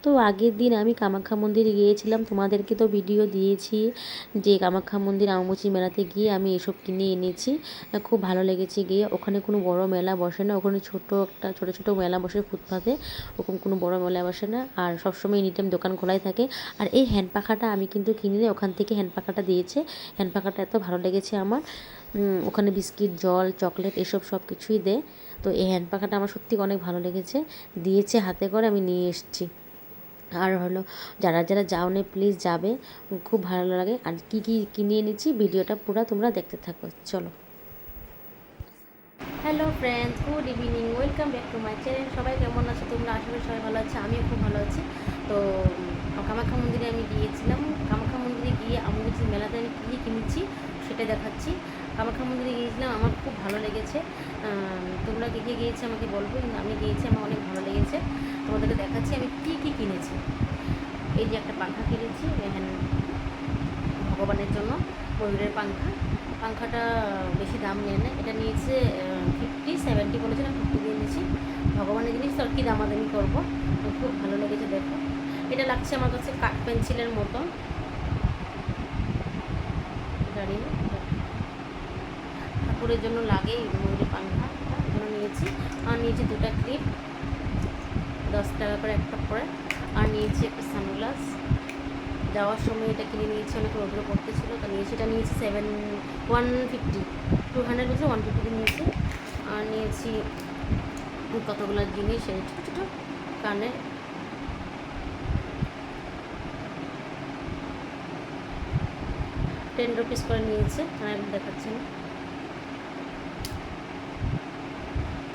তো আগের দিন আমি কামাখ্যা মন্দিরে গিয়েছিলাম, তোমাদেরকে তো ভিডিও দিয়েছি যে কামাখ্যা মন্দির অম্বুবাচী মেলাতে গিয়ে আমি এসব কিনে এনেছি। খুব ভালো লেগেছে গিয়ে। ওখানে কোনো বড় মেলা বসে না, ওখানে ছোট ছোট মেলা বসে ফুটপাতে, ওরকম কোনো বড় মেলা বসে না। আর সবসময় এনি টাইম দোকান খোলাই থাকে। আর এই হ্যান্ড পাখাটা আমি কিন্তু কিনি না, ওখান থেকে হ্যান্ড পাখাটা দিয়েছে। হ্যান্ড পাখাটা এত ভালো লেগেছে আমার। ওখানে বিস্কিট, জল, চকলেট এসব সব কিছুই দেয়। তো এই হ্যান্ড পাখাটা আমার সত্যি অনেক ভালো লেগেছে, দিয়েছে হাতে করে, আমি নিয়ে এসেছি। আর হলো যারা যারা যাওনি প্লিজ যাবে, খুব ভালো লাগে। আর কি কি কিনে এনেছি ভিডিওটা পুরো তোমরা দেখতে থাকো, চলো। Hello friends, good evening, welcome back to my channel. সবাই কেমন আছো তোমরা? আশা করি সবাই ভালো আছে, আমিও খুব ভালো আছি। তো কামাখ্যা মন্দিরে আমি গিয়েছিলাম। কামাখ্যা মন্দিরে গিয়ে অম্বুবাচী মেলাতে আমি কী কিনেছি সেটা দেখাচ্ছি। কামাখ্যা মন্দিরে গিয়েছিলাম, আমার খুব ভালো লেগেছে। তোমরা কে কে গিয়েছে আমাকে বলবো, কিন্তু আমি গিয়েছি, আমার অনেক ভালো লেগেছে। তোমাদেরকে দেখাচ্ছি আমি কী কী কিনেছি। এই যে একটা পাখা কিনেছি ভগবানের জন্য, ময়ূরের পাংখাটা বেশি দাম নেয় না, এটা নিয়েছে 50-70 বলেছিলাম, 50 দিয়ে নিয়েছি। ভগবানের জিনিস তো আর কি দামাদামি করবো, খুব ভালো লেগেছে। দেখো, এটা লাগছে আমার কাছে কাঠ পেন্সিলের মতো। দাঁড়িয়ে ঠাকুরের জন্য লাগে ময়ূরের পাংখা, এজন্য নিয়েছি। আর নিয়েছি দুটা ক্লিপ, 10 টাকা করে একটা করে। আর নিয়েছি একটা সানগ্লাস, যাওয়ার সময় এটা কিনে নিয়েছি, অনেক রোদ্র পড়তে ছিল, তা নিয়েছি। এটা নিয়েছি 150, 200 বছর 150 নিয়েছি। আর নিয়েছি কতগুলো জিনিস, এই ছোটো ছোটো কানে 10 রুপিস করে নিয়েছে। আর দেখাচ্ছি না,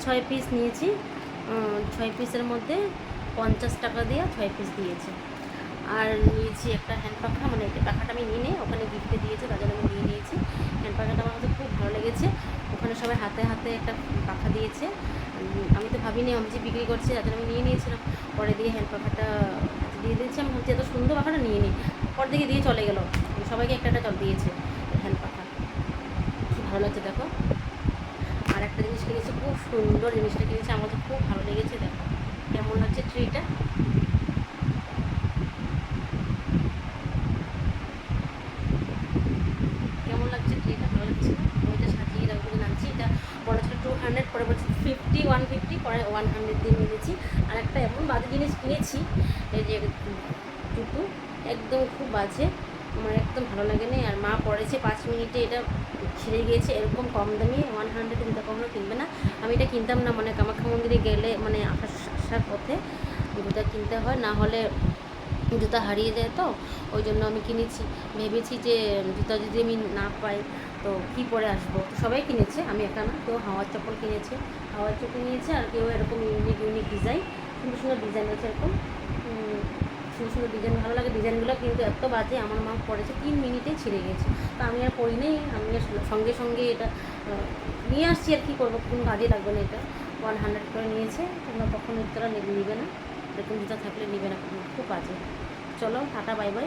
6 পিস নিয়েছি। 6 পিসের মধ্যে 50 টাকা দিয়ে 6 পিস দিয়েছে। আর নিয়েছি একটা হ্যান্ড পাখা, মানে এটা পাখাটা আমি নিয়ে নিই, ওখানে গিফটে দিয়েছে, তার জন্য আমি নিয়ে নিয়েছি। হ্যান্ড পাখাটা আমার কাছে খুব ভালো লেগেছে। ওখানে সবাই হাতে হাতে একটা পাখা দিয়েছে। আমি তো ভাবিনি অমজি বিক্রি করছে, তার জন্য আমি নিয়ে নিয়েছিলাম। পরে দিয়ে হ্যান্ড পাখাটা দিয়ে দিয়েছি। আমি ভাবছি এত সুন্দর পাখাটা নিয়ে নিই, পর দিকে দিয়ে চলে গেল। সবাইকে একটা একটা দিয়েছে হ্যান্ড পাখা, খুব ভালো লাগছে। দেখো, আর একটা জিনিস কিনেছি, খুব সুন্দর জিনিসটা কিনেছি, আমার কাছে খুব ভালো লেগেছে। দেখো কেমন লাগছে ট্রিটা, কেমন লাগছে ট্রিটা, ভালো লাগছে না? আমি এটা সাজিয়ে রাখবো বলে আনছি। এটা বলা ছিল 200, পরে বলছি 150, পরে 100 দিয়ে নিয়েছি। আর একটা এমন বাজে জিনিস কিনেছি, এই যে জুতো, একদম খুব বাজে, আমার একদম ভালো লাগে না। আর মা পড়েছে 5 মিনিটে, এটা ছিঁড়ে গিয়েছে। এরকম কম দামি 100 কিন্তু কখনো কিনবে না। আমি এটা কিনতাম না, মানে কামাখ্যা মন্দিরে গেলে, মানে আসার পথে জুতা কিনতে হয়, না হলে জুতা হারিয়ে যায়। তো ওই জন্য আমি কিনেছি, ভেবেছি যে জুতা যদি আমি না পাই তো কী পরে আসবো। তো সবাই কিনেছে, আমি একা না। কেউ হাওয়ার চপ্পল কিনেছে, হাওয়ার চপ্পল নিয়েছে, আর কেউ এরকম ইউনিক ইউনিক ডিজাইন, সুন্দর সুন্দর ডিজাইন আছে এরকম, সুন্দর সুন্দর ডিজাইন, ভালো লাগে ডিজাইনগুলো। কিন্তু এত বাজে, আমার মা পড়েছে 3 মিনিটেই ছিঁড়ে গেছে। তো আমি আর পড়ি নেই, আমি আর সঙ্গে সঙ্গে এটা নিয়ে আসছি। আর কী করবো, কোনো কাজে লাগবে না। এটা 100 করে নিয়েছে। তোমরা কখনো জুতোটা নিবে না, এরকম জুতা থাকলে নিবে না, খুব বাজে। চলো টাটা, বাই বাই।